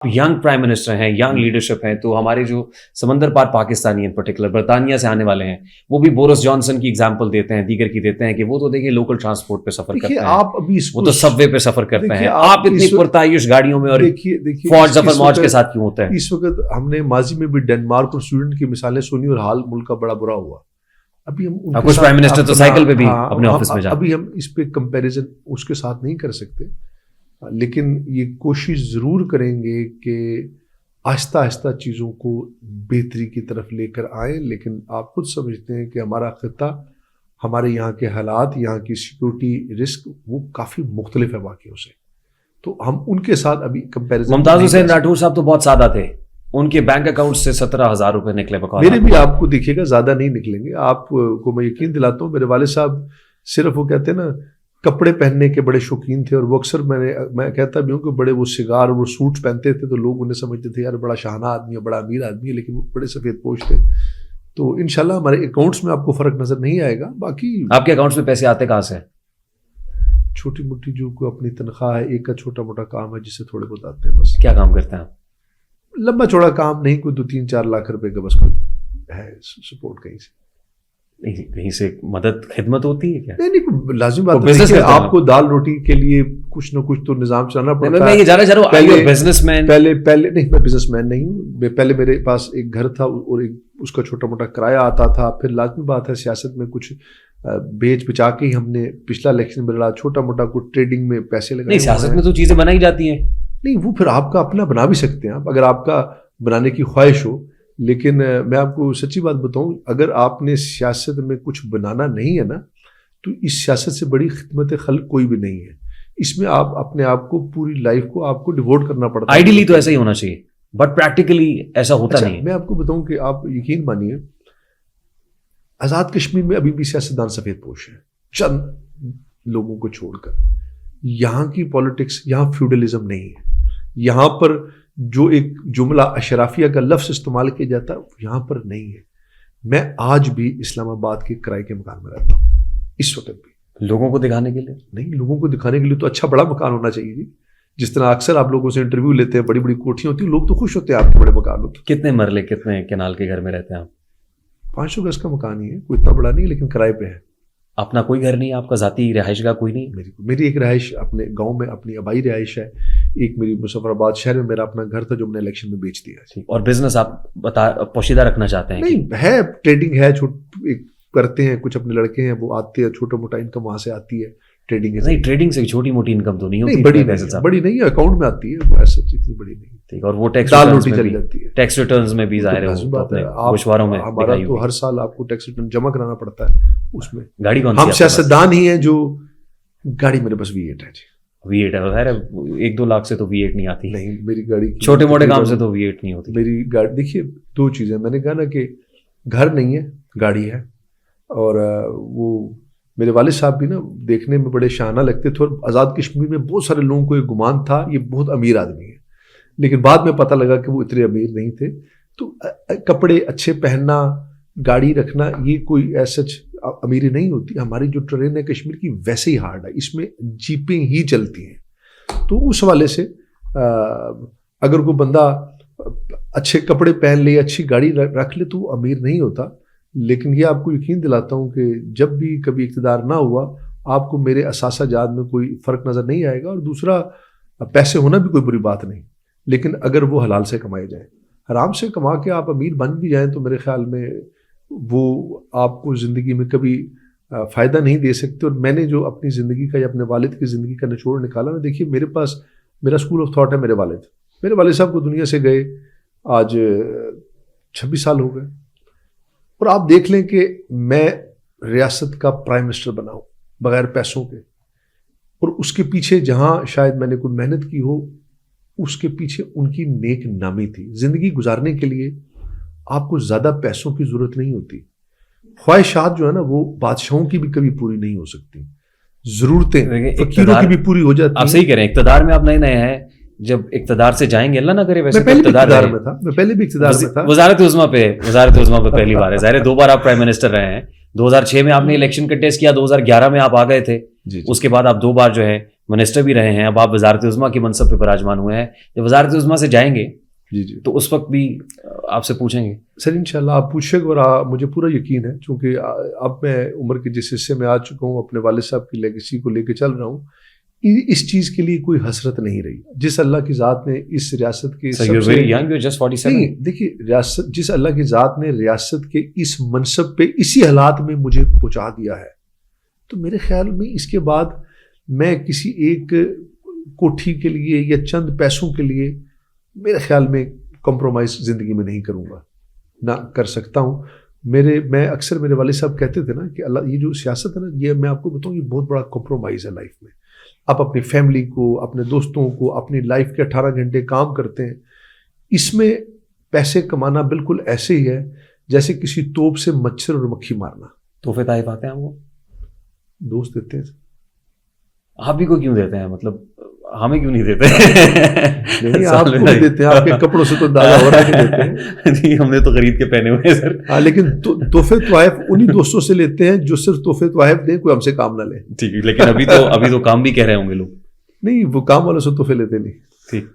Young prime minister ہیں, young leadership ہیں, تو ہمارے جو سمندر پار پاکستانی ان پرٹیکولر برطانیہ سے آنے والے ہیں, وہ بھی بورس جانسن کی ایگزامپل دیتے ہیں, دیگر کی دیتے ہیں کہ وہ تو دیکھیے لوکل ٹرانسپورٹ پہ سفر کرتے ہیں, وہ تو سب وے پہ سفر کرتے ہیں, آپ اتنی پرتعیش گاڑیوں میں اور فوج ظفر موج کے ساتھ کیوں ہوتا ہے؟ اس وقت ہم نے ماضی میں بھی ڈنمارک اور سویڈن کی مثالیں سنی اور حال ملک کا بڑا برا ہوا. ابھی ہم کچھ پرائم منسٹر تو سائیکل پہ بھی اپنے آفس میں جاتے ہیں. ابھی ہم اس پہ کمپیریزن اس کے ساتھ نہیں کر سکتے, لیکن یہ کوشش ضرور کریں گے کہ آہستہ آہستہ چیزوں کو بہتری کی طرف لے کر آئیں. لیکن آپ خود سمجھتے ہیں کہ ہمارا خطہ, ہمارے یہاں کے حالات, یہاں کی سیکورٹی رسک وہ کافی مختلف ہے واقعوں سے, تو ہم ان کے ساتھ ابھی کمپیریزن. ممتاز حسین راٹھور صاحب تو بہت سادہ تھے, ان کے بینک اکاؤنٹ سے 17,000 روپے نکلے بقول. میرے بھی آپ کو دیکھیے گا زیادہ نہیں نکلیں گے. آپ کو میں یقین دلاتا ہوں, میرے والد صاحب صرف وہ کہتے ہیں نا کپڑے پہننے کے بڑے شوقین تھے, اور وہ اکثر میں کہتا بھی ہوں کہ بڑے وہ سگار اور وہ سوٹ پہنتے تھے, تو لوگ انہیں سمجھتے تھے یار بڑا شاہانہ آدمی ہے, بڑا امیر آدمی ہے, لیکن وہ بڑے سفید پوش تھے. تو انشاءاللہ ہمارے اکاؤنٹس میں آپ کو فرق نظر نہیں آئے گا. باقی آپ کے اکاؤنٹس میں پیسے آتے کہاں سے؟ چھوٹی موٹی جو کوئی اپنی تنخواہ ہے, ایک کا چھوٹا موٹا کام ہے جس سے تھوڑے بہت آتے ہیں. بس کیا کام کرتے ہیں آپ؟ لمبا چوڑا کام نہیں, کوئی 2-3-4 لاکھ روپے کا بس کوئی ہے سپورٹ کہیں سے. کہیں سے مدد خدمت ہوتی ہے کیا؟ نہیں لازمی بات ہے, آپ کو دال روٹی کے لیے کچھ نہ کچھ تو نظام چلانا پڑتا ہے. میں یہ جانا چاہ رہا ہوں, بزنس مین پہلے نہیں, میں بزنس مین نہیں ہوں. پہلے میرے پاس ایک گھر تھا اور اس کا چھوٹا موٹا کرایہ آتا تھا. پھر لازمی بات ہے سیاست میں کچھ بیچ بچا کے ہی ہم نے پچھلا الیکشن میں لڑا, چھوٹا موٹا کچھ ٹریڈنگ میں پیسے لگائے. نہیں, سیاست میں تو چیزیں بنائی جاتی ہیں. نہیں, وہ پھر آپ کا اپنا بنا بھی سکتے ہیں آپ, اگر آپ کا بنانے کی خواہش ہو. لیکن میں آپ کو سچی بات بتاؤں, اگر آپ نے سیاست میں کچھ بنانا نہیں ہے نا, تو اس سیاست سے بڑی خدمت خلق کوئی بھی نہیں ہے. اس میں آپ اپنے آپ کو پوری لائف کو آپ کو ڈیووٹ کرنا پڑتا ہے. آئیڈیلی تو ایسا ہی ہونا چاہیے, بٹ پریکٹیکلی ایسا ہوتا نہیں ہے. میں آپ کو بتاؤں کہ آپ یقین مانیے, آزاد کشمیر میں ابھی بھی سیاستدان سفید پوش ہیں, چند لوگوں کو چھوڑ کر. یہاں کی پالیٹکس, یہاں فیوڈلزم نہیں ہے. یہاں پر جو ایک جملہ اشرافیہ کا لفظ استعمال کیا جاتا ہے یہاں پر نہیں ہے. میں آج بھی اسلام آباد کے کرائے کے مکان میں رہتا ہوں اس وقت بھی. لوگوں کو دکھانے کے لیے نہیں, لوگوں کو دکھانے کے لیے تو اچھا بڑا مکان ہونا چاہیے جی. جس طرح اکثر آپ لوگوں سے انٹرویو لیتے ہیں, بڑی بڑی کوٹھیاں ہوتی ہیں, لوگ تو خوش ہوتے ہیں آپ کے بڑے مکان ہوتے. کتنے مرلے, کتنے کنال کے گھر میں رہتے ہیں آپ؟ 500 گز کا مکان ہی ہے, کوئی اتنا بڑا نہیں, لیکن کرائے پہ ہے. اپنا کوئی گھر نہیں, آپ کا ذاتی رہائش کا کوئی نہیں؟ میری ایک رہائش اپنے گاؤں میں اپنی آبائی رہائش ہے. ایک میری مظفر آباد شہر میں میرا اپنا گھر تھا جو میں نے الیکشن میں بیچ دیا. اور بزنس آپ پوشیدہ رکھنا چاہتے ہیں؟ نہیں ہے, ٹریڈنگ ہے, کرتے ہیں کچھ اپنے لڑکے ہیں وہ آتے ہیں, چھوٹا موٹا انکم وہاں سے آتی ہے. ٹریڈنگ نہیں, ٹریڈنگ سے چھوٹی موٹی انکم تو نہیں ہوتی, بڑی نہیں ہے, اکاؤنٹ میں آتی ہے, ایسا اتنی بڑی نہیں. ٹھیک, اور وہ ٹیکس ریٹرنز میں بھی ظاہر ہے گوشواروں میں ہمارا تو ہر سال آپ کو ٹیکس ریٹرن جمع کرانا پڑتا ہے. اس میں گاڑی کون سی؟ ہم سیاستدان ہی ہیں جو, گاڑی میرے پاس V8 ہے جی. V8 ہے, خیر 1-2 لاکھ سے تو V8 نہیں آتی. نہیں, میری گاڑی چھوٹے موٹے کام سے تو V8 نہیں ہوتی. میری گاڑی دیکھیے 2 چیزیں, میں نے کہا نا کہ گھر نہیں ہے, گاڑی ہے. اور وہ میرے والد صاحب بھی نا دیکھنے میں بڑے شانہ لگتے تھے, اور آزاد کشمیر میں بہت سارے لوگوں کو یہ گمان تھا یہ بہت امیر آدمی ہے, لیکن بعد میں پتہ لگا کہ وہ اتنے امیر نہیں تھے. تو کپڑے اچھے پہننا, گاڑی رکھنا, یہ کوئی ایسا امیری نہیں ہوتی. ہماری جو ٹرین ہے کشمیر کی ویسے ہی ہارڈ ہے, اس میں جیپیں ہی چلتی ہیں. تو اس حوالے سے اگر کوئی بندہ اچھے کپڑے پہن لے, اچھی گاڑی رکھ لے, تو وہ امیر نہیں ہوتا. لیکن یہ آپ کو یقین دلاتا ہوں کہ جب بھی کبھی اقتدار نہ ہوا, آپ کو میرے اثاثہ جات میں کوئی فرق نظر نہیں آئے گا. اور دوسرا, پیسے ہونا بھی کوئی بری بات نہیں, لیکن اگر وہ حلال سے کمائے جائیں. حرام سے کما کے آپ امیر بن بھی جائیں تو میرے خیال میں وہ آپ کو زندگی میں کبھی فائدہ نہیں دے سکتے. اور میں نے جو اپنی زندگی کا یا اپنے والد کی زندگی کا نچوڑ نکالا نا, دیکھیے میرے پاس میرا اسکول آف تھاٹ ہے میرے والد صاحب کو دنیا سے گئے آج 26 سال ہو گئے. اور آپ دیکھ لیں کہ میں ریاست کا پرائم منسٹر بنا ہوں بغیر پیسوں کے, اور اس کے پیچھے جہاں شاید میں نے کوئی محنت کی ہو, اس کے پیچھے ان کی نیک نامی تھی. زندگی گزارنے کے لیے آپ کو زیادہ پیسوں کی ضرورت نہیں ہوتی. خواہشات جو ہے نا وہ بادشاہوں کی بھی کبھی پوری نہیں ہو سکتی, ضرورتیں فقیروں کی بھی پوری ہو جاتی. آپ صحیح کہہ رہے ہیں, اقتدار میں آپ نئے ہیں, جب اقتدار سے جائیں گے, اللہ نہ کرے, ویسے میں پہلے بھی اقتدار میں تھا. وزارت عظمیٰ پہ پہلی بار ہے, ظاہر 2 بار آپ پرائم منسٹر رہے ہیں. 2006 میں آپ نے الیکشن کنٹیسٹ کیا, 2011 میں آپ آ گئے تھے. اس کے بعد آپ 2 بار جو ہے منسٹر بھی رہے ہیں, اب آپ وزارت عظمیٰ کے منصب پہ براجمان ہوئے ہیں, جب وزارت عظمیٰ سے جائیں گے جی تو اس وقت بھی آپ سے پوچھیں گے؟ سر انشاءاللہ آپ پوچھیں گے, اور مجھے پورا یقین ہے, چونکہ اب میں عمر کے جس حصے میں آ چکا ہوں, اپنے والد صاحب کی لیگیسی کو لے کے چل رہا ہوں, اس چیز کے لیے کوئی حسرت نہیں رہی. جس اللہ کی ذات نے اس ریاست کے دیکھیے ریاست, جس اللہ کی ذات نے ریاست کے اس منصب پہ اسی حالات میں مجھے پہنچا دیا ہے, تو میرے خیال میں اس کے بعد میں کسی ایک کوٹھی کے لیے یا چند پیسوں کے لیے میرے خیال میں کمپرومائز زندگی میں نہیں کروں گا, نہ کر سکتا ہوں. میں اکثر میرے والد صاحب کہتے تھے نا کہ اللہ, یہ جو سیاست ہے نا, یہ میں آپ کو بتاؤں یہ بہت بڑا کمپرومائز ہے لائف میں. آپ اپنی فیملی کو, اپنے دوستوں کو, اپنی لائف کے 18 گھنٹے کام کرتے ہیں, اس میں پیسے کمانا بالکل ایسے ہی ہے جیسے کسی توپ سے مچھر اور مکھی مارنا. تحفے تحائف آتے ہیں وہ دوست دیتے ہیں, آپ بھی کو کیوں دیتے ہیں, مطلب ہمیں کیوں نہیں دیتے؟ نہیں آپ کو بھی دیتے ہیں, آپ کے کپڑوں سے تو اندازہ ہو رہا ہے کہ دیتے ہیں. جی ہم نے تو خرید کے پہنے ہوئے ہیں سر. ہاں لیکن تحفے تحائف انہی دوستوں سے لیتے ہیں جو صرف تحفے تحائف دیں, کوئی ہم سے کام نہ لے. ٹھیک ہے, لیکن ابھی تو کام بھی کہہ رہے ہوں گے لوگ. نہیں وہ کام والوں سے تحفے لیتے نہیں. ٹھیک,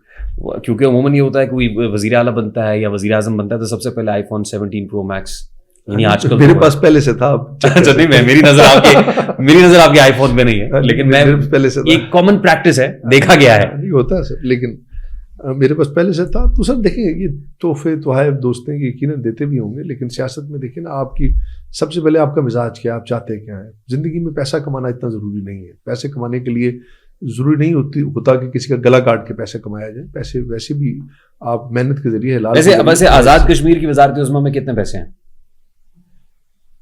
کیونکہ عموماً یہ ہوتا ہے کوئی وزیر اعلیٰ بنتا ہے یا وزیر اعظم بنتا ہے تو سب سے پہلے iPhone 17 Pro Max, یعنی آج کل میرے پاس پہلے سے تھا. نہیں میری نظر آپ کے آئی فون پہ نہیں ہے, لیکن میں پہلے سے ایک کامن پریکٹس ہے, دیکھا گیا ہے. نہیں ہوتا ہے سر, لیکن میرے پاس پہلے سے تھا. تو سر دیکھیں یہ تحفے تحائف دوستیں یقیناً دیتے بھی ہوں گے, لیکن سیاست میں دیکھیں نا, آپ کی سب سے پہلے آپ کا مزاج کیا ہے, آپ چاہتے کیا ہیں. زندگی میں پیسہ کمانا اتنا ضروری نہیں ہے. پیسے کمانے کے لیے ضروری نہیں ہوتا کہ کسی کا گلا کاٹ کے پیسے کمایا جائے. پیسے ویسے بھی آپ محنت کے ذریعے حلال. ویسے آزاد کشمیر کی وزارت عظمیٰ میں کتنے پیسے ہیں؟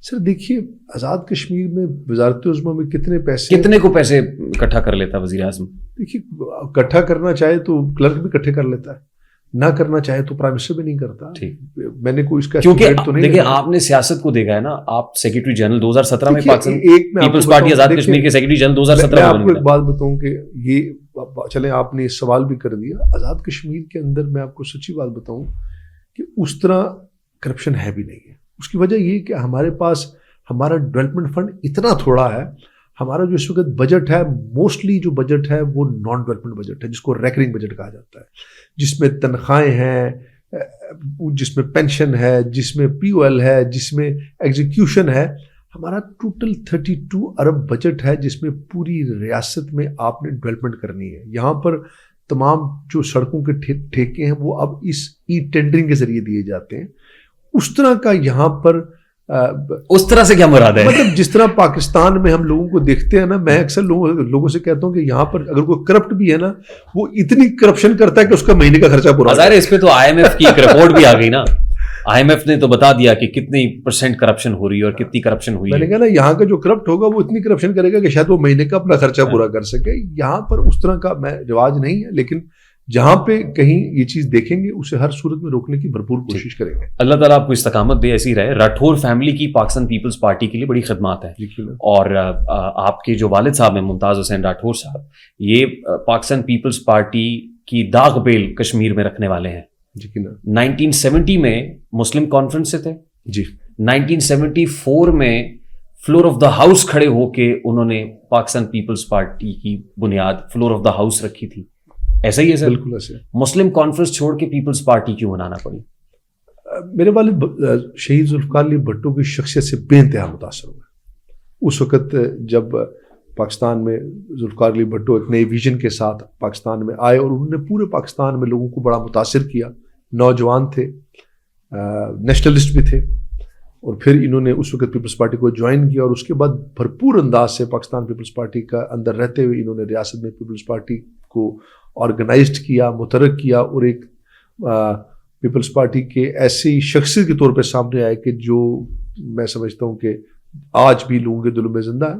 سر دیکھیے آزاد کشمیر میں وزارت عظمیٰ میں کتنے کو پیسے اکٹھا کر لیتا وزیر اعظم؟ دیکھیے اکٹھا کرنا چاہے تو کلرک بھی اکٹھے کر لیتا ہے, نہ کرنا چاہے تو پرائم منسٹر بھی نہیں کرتا. میں نے کوئی اس کا کیونکہ دیکھیں آپ نے سیاست کو دیکھا ہے نا, آپ سیکرٹری جنرل 2017 میں پاکستان پیپلز پارٹی آزاد کشمیر کے سیکرٹری جنرل 2017 میں. آپ کو ایک بات بتاؤں کہ یہ چلیں آپ نے سوال بھی کر دیا, آزاد کشمیر کے اندر میں آپ کو سچی بات بتاؤں کہ اس طرح کرپشن ہے بھی نہیں ہے. اس کی وجہ یہ کہ ہمارے پاس ہمارا ڈیولپمنٹ فنڈ اتنا تھوڑا ہے. ہمارا جو اس وقت بجٹ ہے, موسٹلی جو بجٹ ہے وہ نان ڈیولپمنٹ بجٹ ہے, جس کو ریکرنگ بجٹ کہا جاتا ہے, جس میں تنخواہیں ہیں, جس میں پینشن ہے, جس میں POL ہے, جس میں ایگزیکیوشن ہے. ہمارا ٹوٹل 32 ارب بجٹ ہے, جس میں پوری ریاست میں آپ نے ڈیولپمنٹ کرنی ہے. یہاں پر تمام جو سڑکوں کے ٹھیکے ہیں وہ اب اس ٹینڈرنگ کے ذریعے دیے جاتے ہیں. اس طرح کا یہاں پر اس طرح سے کیا مراد ہے؟ مطلب جس طرح پاکستان میں ہم لوگوں کو دیکھتے ہیں نا, میں اکثر لوگوں سے کہتا ہوں کہ یہاں پر اگر کوئی کرپٹ بھی ہے نا, وہ اتنی کرپشن کرتا ہے کہ اس کا مہینے کا خرچہ پورا. ظاہر ہے اس پہ تو IMF کی ایک رپورٹ بھی آ گئی نا, IMF نے تو بتا دیا کہ کتنی % کرپشن ہو رہی ہے اور کتنی کرپشن ہوئی ہے. میں نے کہا نا یہاں کا جو کرپٹ ہوگا وہ اتنی کرپشن کرے گا کہ شاید وہ مہینے کا اپنا خرچہ پورا کر سکے. یہاں پر اس طرح کا رواج نہیں ہے, لیکن جہاں پہ کہیں یہ چیز دیکھیں گے اسے ہر صورت میں روکنے کی بھرپور کوشش کریں گے. اللہ تعالیٰ آپ کو استقامت دے, ایسی رہے. راٹھور فیملی کی پاکستان پیپلز پارٹی کے لیے بڑی خدمات ہیں, اور آپ کے جو والد صاحب ہیں ممتاز حسین راٹھور صاحب, یہ پاکستان پیپلز پارٹی کی داغ بیل کشمیر میں رکھنے والے ہیں. 1970 میں مسلم کانفرنس سے تھے جی. 1974 میں فلور آف دا ہاؤس کھڑے ہو کے انہوں نے پاکستان پیپلز پارٹی کی بنیاد فلور آف دا ہاؤس رکھی تھی. ایسا ہی ہے سر؟ بالکل ایسے. مسلم کانفرنس چھوڑ کے پیپلز پارٹی کیوں بنانا پڑی؟ میرے والد شہید ذوالفقار علی بھٹو کی شخصیت سے بے انتہا متاثر ہوئے. اس وقت جب پاکستان میں ذوالفقار علی بھٹو ایک نئی ویژن کے ساتھ پاکستان میں آئے, اور انہوں نے پورے پاکستان میں لوگوں کو بڑا متاثر کیا. نوجوان تھے, نیشنلسٹ بھی تھے, اور پھر انہوں نے اس وقت پیپلز پارٹی کو جوائن کیا, اور اس کے بعد بھرپور انداز سے پاکستان پیپلز پارٹی کا اندر رہتے ہوئے انہوں نے ریاست میں پیپلز پارٹی کو آرگنائزڈ کیا, متحرک کیا, اور ایک پیپلز پارٹی کے ایسی شخصیت کے طور پہ سامنے آئے کہ جو میں سمجھتا ہوں کہ آج بھی لوگوں کے دلوں میں زندہ ہے.